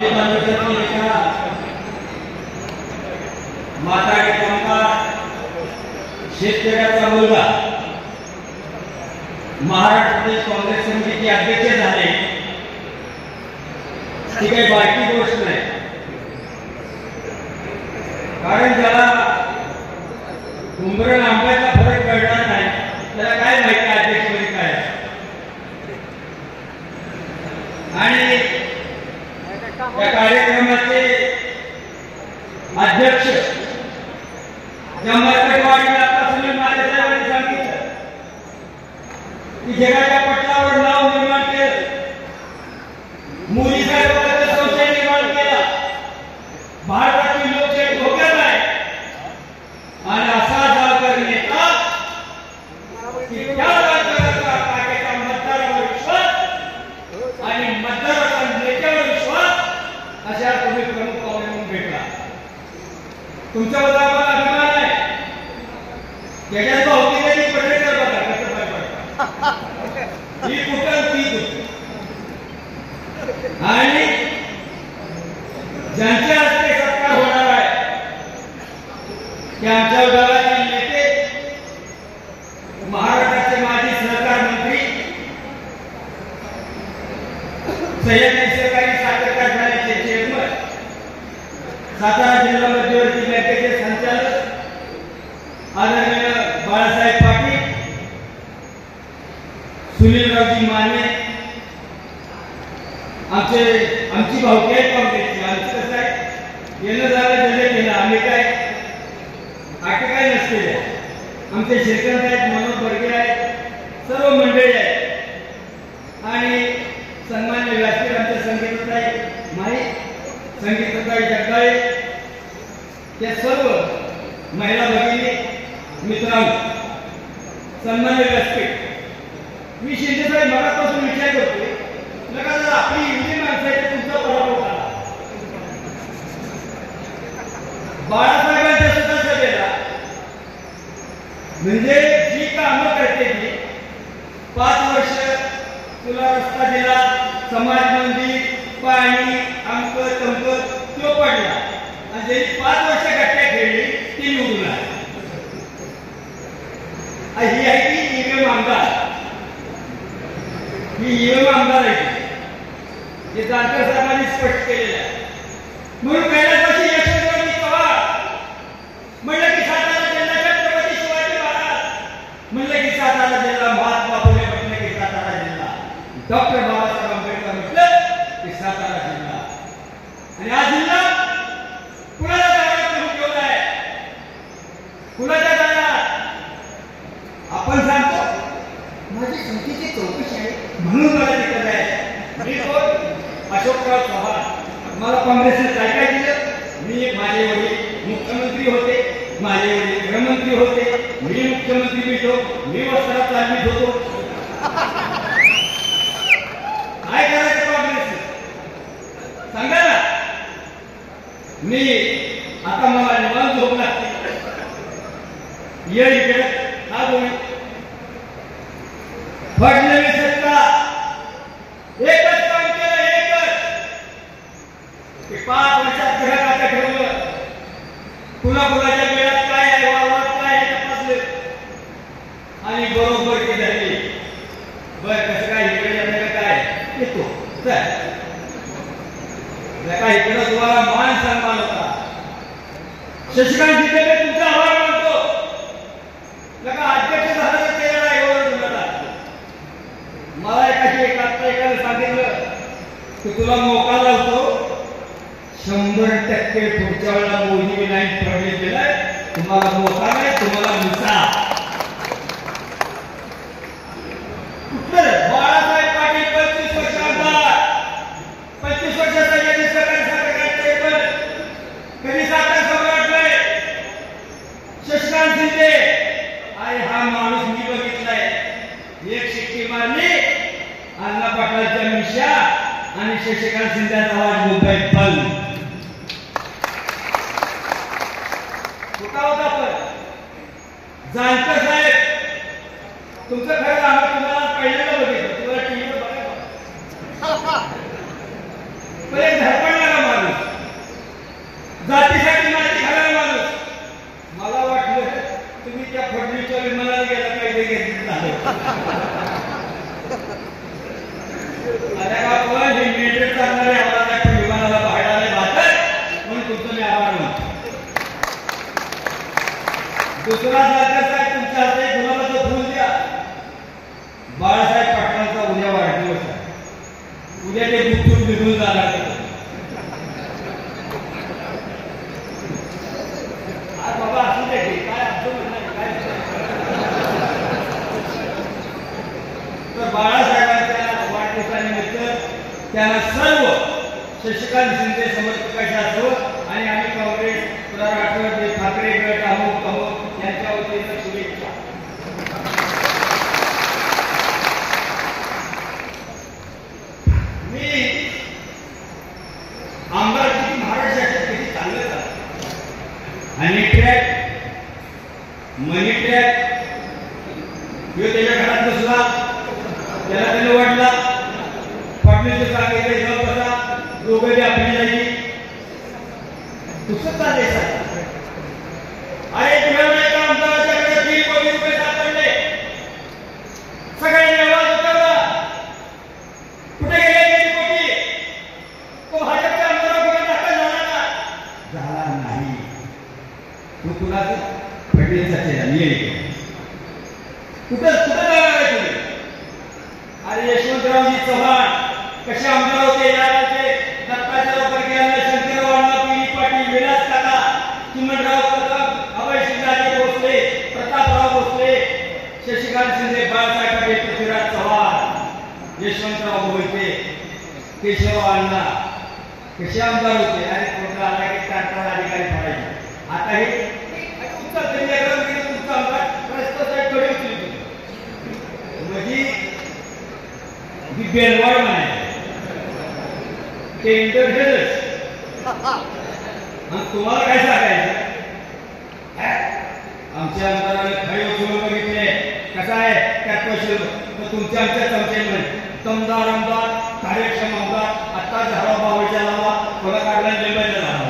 तालुक्यातील एका माथाडी कामगार शेतकऱ्याचा मुलगा महाराष्ट्र प्रदेश काँग्रेस समितीचे अध्यक्ष झाले, ही काही बारकी गोष्ट नाही. कारण ज्याला उंबरण आंब्याचा फरक कळणार नाही त्याला काय माहिती अध्यक्ष म्हणजे काय. आणि या कार्यक्रमाचे अध्यक्ष सुनील मातेसाहेबांनी सांगितलं की जगाच्या पटलावर नाव निर्माण केलं, मोदी साहेबांचा संशय निर्माण केला, भारताची लोकशाही धोक्यात आहे. आणि असा जागर नेता की त्या जागेचा मतदारावर विश्वास आणि मतदाराचा नेत्यावर विश्वास अशा तुम्ही प्रमुख पाहुणे म्हणून भेटला. तुमच्याबद्दल आम्हाला अभिमान आहे. त्याच्यात भावकीसाठी पटेकर बघा कसं पाय पडतात, ही कुठं ती कुठं. आणि ज्यांच्या हस्ते सत्कार होणार आहे ते आमच्या विभागातील नेते, महाराष्ट्राचे माजी सहकार मंत्री, सह्याद्री सहकारी साखर कारखान्याचे चेअरमन, सातारा जिल्हा मध्यवर्ती बँकेचे संचालक आदरणीय बाळासाहेब पाटील, सुनीलरावजी माने, आमची भावकी आहे काँग्रेसची. आमचं कसं आहे, येणं जाणं जले केलं, आम्ही काय आटे काय नसते. आमचे शेखर आहेत, मनोज बर्गे आहेत, सर्व मंडळी आहेत. आणि सन्मान्य व्यासपीठ आमचे संगीतताई माहीत, संगीतताई जगदाळे, त्या सर्व महिला भगिनी मित्रांनो, सन्मान्य व्यासपीठ. मी शिंदेसाहेब मगापासून विचार करतो नका जर आपली हिंदी माणसं आहे तुमचा पराभव झाला. बाळासाहेबांच्या सुद्धा सभेला म्हणजे जी कामं करते ती 5 वर्ष तुला रस्ता दिला, समाज मंदिर, पाणी, अंक तंक तो पडला. आणि ज्यांनी 5 वर्ष गट्ट्या खेळली ती निवडून आली. ही आहे ती ईव्हीएम आमदार. ही ईव्हीएम आमदार आहे हे जानकर साहेबांनी स्पष्ट केलेलं आहे. म्हणून कैलासवासी यशवंतराव चव्हाण म्हणलं की सातारा जिल्हा छत्रपती शिवाजी महाराज, म्हणलं की सातारा जिल्हा महात्मा फुले, म्हटलं की सातारा जिल्हा डॉक्टर बाबासाहेब आंबेडकर, म्हटलं की सातारा जिल्हा. आणि हा जिल्हा कुणाच्या दारात ठेवला आहे, कुणाच्या दारात आपण सांगतो माझी संख्येची चौकशी आहे म्हणून मला तिकडे आहे. मी कोण? अशोकराव चव्हाण. मला काँग्रेसने काय काय दिलं? माझे वडील मुख्यमंत्री होते, माझे वडील गृहमंत्री होते, मी मुख्यमंत्री भेटलो, मी वस्त्रात चालवीत होतो. काय करायचं काँग्रेसने सांगा ना. मी आता मला निवांत झोप लागते. ये इकडे हा बोल. फडणवीस सत्ता एकच काम केलं, एकच की 5 वर्षात घर आता ठेवलं. कुणाच्या वेळात काय आहे, वावरात काय आहे तपासलं आणि बरोबर ती झाली. बर कसं काय इकडे जाणं काय येतो काय इकडे तुम्हाला मान सन्मान होता. शशिकांत शिंदे तुमचा आभार मानतो. लगा अध्यक्ष झालं तर ते मला एकाने सांगितलं की तुला मोका लावतो 100% पुढच्या वेळेला मोदी नाही प्रवेश दिलाय, तुम्हाला मोका नाही, तुम्हाला मुसा. बाळासाहेब पाटील 25 वर्ष आमदार, 25 वर्ष सह्याद्री सहकारी साखर कारखान्याचे कधी साखर सम्राट नाही. शशिकांत शिंदे आणि हा माणूस मी बघितलाय, एक शिट्टी मारली अण्णा पाटलाच्या मिशा आणि शशिकांत शिंदेचा आवाज मुंबई बंद. कुठं होता पण जानकर साहेब तुमचं खरं आम्ही तुम्हाला पहिल्यांदा बघितलं, तुम्हाला टीव्हीवर बघायला पण एक धडपड दुसरा जानकर साहेब तुमच्या हाती गुलाबाचं फूल द्या. बाळासाहेब पाटलांचा उद्या वाढदिवस आहे. उद्या ते गुपचूप निघून जाणार. बाबा असू दे काय असं म्हणणार काय. तर बाळासाहेबांच्या वाढदिवसानिमित्त त्यांना सर्व शशिकांत शिंदे समर्थकांच्या असो आणि आम्ही काँग्रेस राष्ट्रवादी ठाकरे गट अमुक अमुक यांच्या वतीनं शुभेच्छा. मी आमदार किती महाराष्ट्रात किती चांगलं झालं. आणि ट्रॅक मनी ट्रॅक ह्यो त्याच्या घरात बसला. त्याला त्याने वाटला फडणवीस सांगितले जाऊ बसा दोघे बी आपली जायची दुसरा देश आहे. अरे तुला नाही का आमदाराच्याकडे 3 कोटी रुपये सापडले. सगळ्यांनी आवाज उठवला. कुठे गेले 3 कोटी. तो भाजपच्या आमदाराकडे दाखल झाला का. झाला नाही. तू तुला फडणवीसाचे मी कुठं कुठं जाणार आहे तुम्ही. अरे यशवंतरावजी चव्हाण कसे आमदार होते याचे दत्ताजीराव परगेला शंकरराव पी पाटील विलास काका चिमणराव कदम अभय शिंदे भोसले प्रतापराव भोसले शशिकांत शिंदे बाळासाहेब पाटील पृथ्वीराज चव्हाण यशवंतराव मोहिते केशवराव अण्णा कसे आमदार होते. आणि कोणता आला की कारखाना अधिकारी पडायचे. आता हे उत्तर तुमचा आमदार प्रस्ताव कडे उचलतो म्हणजे बेलवाड म्हणायचं टेंडर हेच. आणि तुम्हाला काय सांगायचं आमच्या आमदाराने खरे उचलून बघितले कसं आहे त्यात पैसे तर तुमच्या आमच्या चमचे म्हणे दमदार आमदार कार्यक्षम आमदार आता झाला बावळच्या लावा थोडा काढला लिंबायला लावा.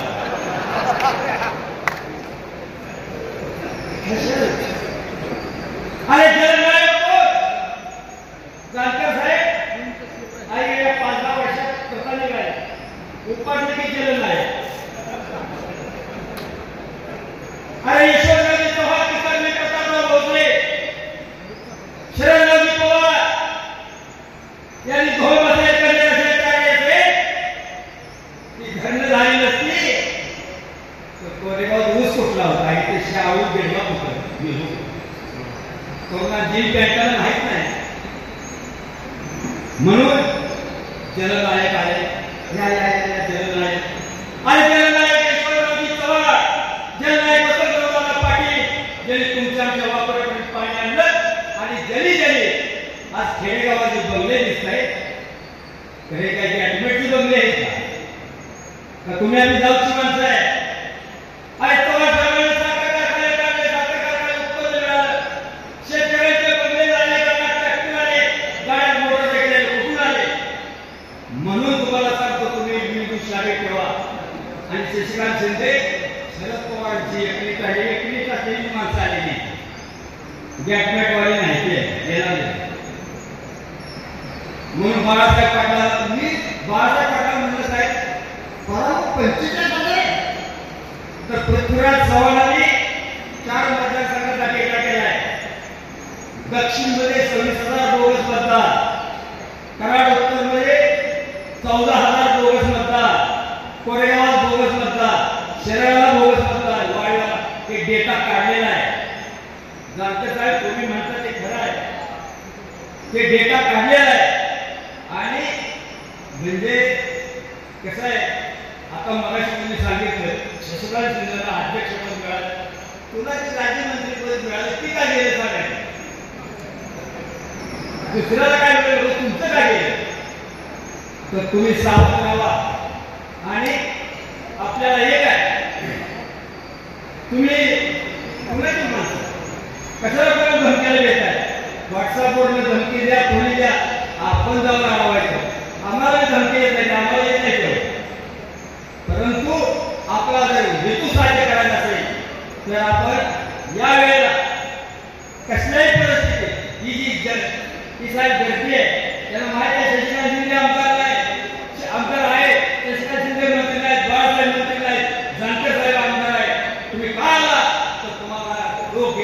अरे जानकर साहेब आई या 5-10 वर्षात कसा निघाला उपाध्याय की जलन आहे. अरे यशवंतरावजी चव्हाण किसान मी प्रतापराव भोसले शरणरावजी पवार यांनी धोल बसायला करणे असे कार्य असे ती धरण झाली नसती तर कोरेगावात ऊस कुठला होता आणि ते शाहू बेडगाव होतं. कोरोना जीव पेटताना माहित नाही म्हणून जननायक आले. जननायक आणि जननायक यशवंतरावजी चव्हाण जननायक वसंतराव पाटील ज्यांनी तुमच्या आमच्या वापरापर्यंत पाणी आणलं. आणि ज्यांनी आज खेडेगावाचे बंगले दिसत आहेत तर हे काही ऍडमिटचे बंगले आहेत का. तुम्ही आम्ही जाऊची माणसं आहे. अरे चव्हाण साहेबांनी साखर कारखाने काढले साखर कारखाने उत्पन्न मिळालं. शेतकऱ्यांचे बंगले झाले ट्रॅक्टर आले गाड्या मोटरसायकल कुठून आले. म्हणून तुम्हाला सांगतो तुम्ही बिंदू शाळे ठेवा. आणि शशिकांत शिंदे शरद पवारची एकली असलेली माणसं आलेली गॅटमॅटवाली नाही ते येणार. म्हणून बाळासाहेब पाटला मी बाळासाहेब पाटला म्हणलं साहेब 45 तर पृथ्वीराज चव्हाणांनी 4 मतदारसंघासाठी एकटा केलाय. दक्षिणमध्ये 26,000 बोगस मतदार. कराड उत्तरमध्ये 14,000 बोगस मतदार. कोरेगावात बोगस मतदार. शहराला बोगस मतदार. वाडीला हे डेटा काढलेला आहे. जानकर साहेब तुम्ही म्हणता ते खरं आहे. ते डेटा काढलेला आहे. आणि म्हणजे कसं आहे आता मगाशी तुम्ही सांगितलं शशिकांत शिंदेला अध्यक्षपद मिळालं. तुला ते राज्यमंत्रीपद मिळालं ती काय गेलं सांगायचं. दुसऱ्याला काय मिळालं तुमचं काय गेलं. तर तुम्ही सावध राहा. आणि आपल्याला हे काय तुम्ही कुणाची माणसं कशाला कोणाला धमक्याला देताय. व्हॉट्सअपवरून धमकी द्या कोणी द्या आपण जाऊन राहायचं. आम्हाला धमकी येत नाही आम्हाला येत नाही. परंतु आपला जर हेतू साध्य करायचा असेल तर आपण या वेळेला कसल्याही परिस्थितीत ही जी साहेब गर्दी आहे त्यांना माहिती आहे शशिकांत शिंदे आमदार नाही आमदार आहे. शशिकांत शिंदे मंत्री नाहीत. बाळासाहेब मंत्री नाहीत. जानकर साहेब आमदार आहे. तुम्ही का आला तर तुम्हाला रोग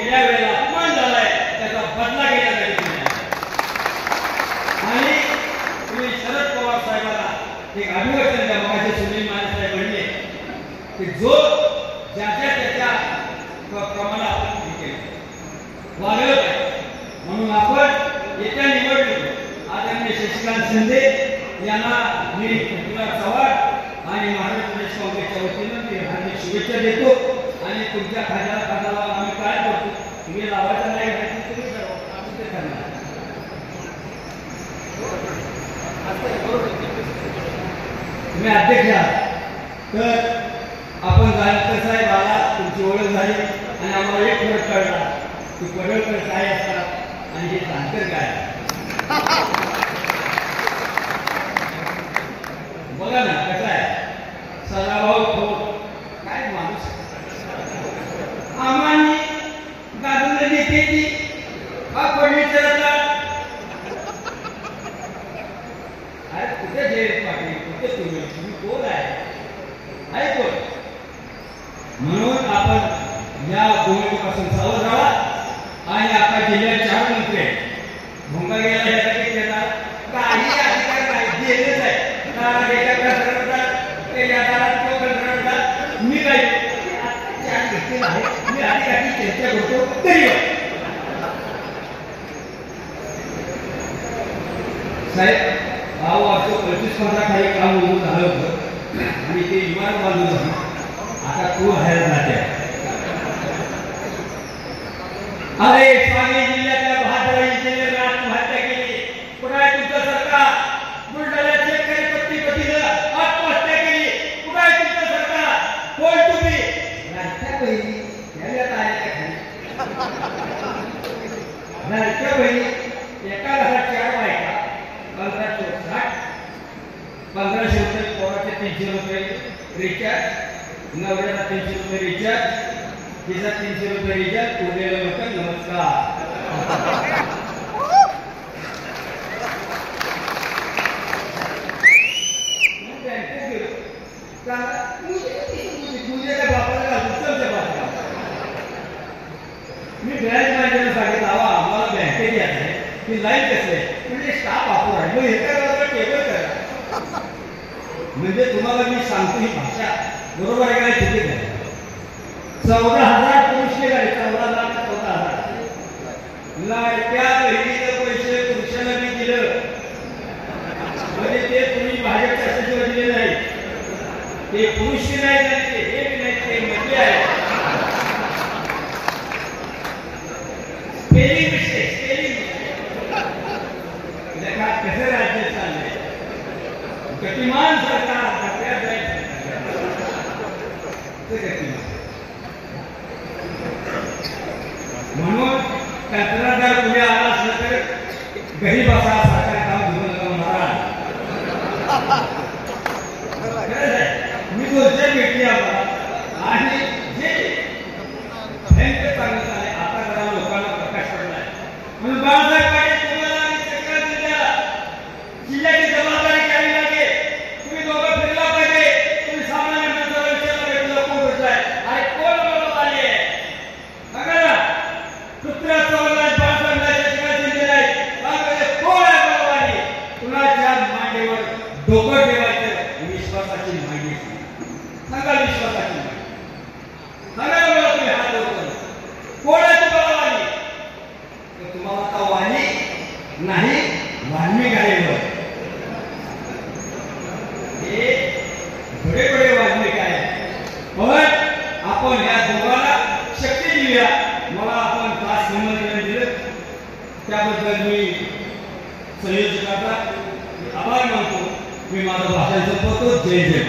शुभेच्छा देतो आणि तुमच्या खांद्याला आम्ही काय करतो तुम्ही लावायचं नाही घालायचं तुम्ही ठरवा आम्ही ते करणार. तुम्ही अध्यक्ष आहात तर आपण जानकर साहेब आला तुमची ओळख झाली आणि आम्हाला एक फरक कळला की पडळकर काय असतात आणि हे जानकर काय. बघा ना कसं आहे सदाभाऊ खोत काय माणूस आम्हानी गाजून नेते हा फडणीस अरे कुठे जयंत पाटील कुठे तुम्ही कोण आहे कोण. म्हणून आपण या गोष्टीपासून सावध राहा आणि आता जिल्ह्यात 4 मंत्री आहेत भोंगा गेला यासाठी घेणार काही अधिकार नाही दिलेच आहे मी काय घेतलेला आहे मी अधिकारी चर्चा करतो तरी साहेब भाऊ असं 25-15 खाली काम होऊन झालं होतं आणि ते इमारत बांधून होती आता तो बाहेर जाते. अरे सांगली जिल्ह्यातल्या 72 इंजिनियरला आत्महत्या केली पुन्हा तुमचं सरकार. बुलढाण्यात शेतकरी पत्नीपतीनं आत्महत्या केली पुन्हा तुमचं सरकार. कोण तुम्ही लाडक्या बहिणी याला आल्या त्या खाली लाडक्या बहिणी एका घरात 4 बायका 1560 1500 रुपये पोराचे 300 रुपये रिचार्ज नवऱ्याला 300 रुपये रिचार्ज तिचा 300 रुपये रिचार्ज उद्याला म्हणतात नमस्कार. मी बँक मॅनेजरला सांगितलं आम्हाला बँकेत यायचं आहे की लाईन कसं आहे म्हणजे स्टाफ वापरू आहे मग एका टेबल करा म्हणजे तुम्हाला मी सांगतो ही भाषा बरोबर आहे काय चुकीच आहे. 14,000 पुरुष निघाले 14,000 लाडक्या बहिणीचं पैसे पुरुषांना मी दिलं म्हणजे ते तुम्ही भाजपच्या सचिव दिले नाही ते पुरुष नाही हे बी नाही ते म्हणजे आहे स्पेलिंग मिस्टेक कसं राज्य चाललंय गतिमान सरकार म्हणून कंत्राटदार पुढे आला असलं तर गरीब असा सरकार काम घेऊन नका महाराज. मी 2-4 भेटली आम्हाला आणि जे भयंकर चांगलं झाले आता जरा लोकांना प्रकाश पडलाय म्हणून बाळासाहेब पाटील तुम्हाला आणि सरकार जिल्ह्याची जबाबदारी घ्यावी लागेल. तुम्ही दोघं फिरला पाहिजे तुम्ही सामान्य माणसाला विचारला भेटलं कोण भेटलाय अरे कोण बोलत आले सांगा ना कुत्र्याचा वल्लाच बाळासाहेबांच्या शिवाय दिलेला आहे कोण आहे बोलवाली कुणाच्या मांडीवर डोकं ठेवायचं विश्वासाची मांडी सांगा विश्वासाची सांगा मला तुम्ही हात होतो कोण आहे तुम्हाला वाणी तुम्हाला आता वाणी नाही वाल्मिक आहे हे बडे बडे वाल्मिक आहे पण आपण या दोघांना शक्ती दिल्या. मला आपण खास निमंत्रण दिलं त्याबद्दल मी संयोजकाचा आभार मानतो. मी माझं भाषण संपवतो. जय जय.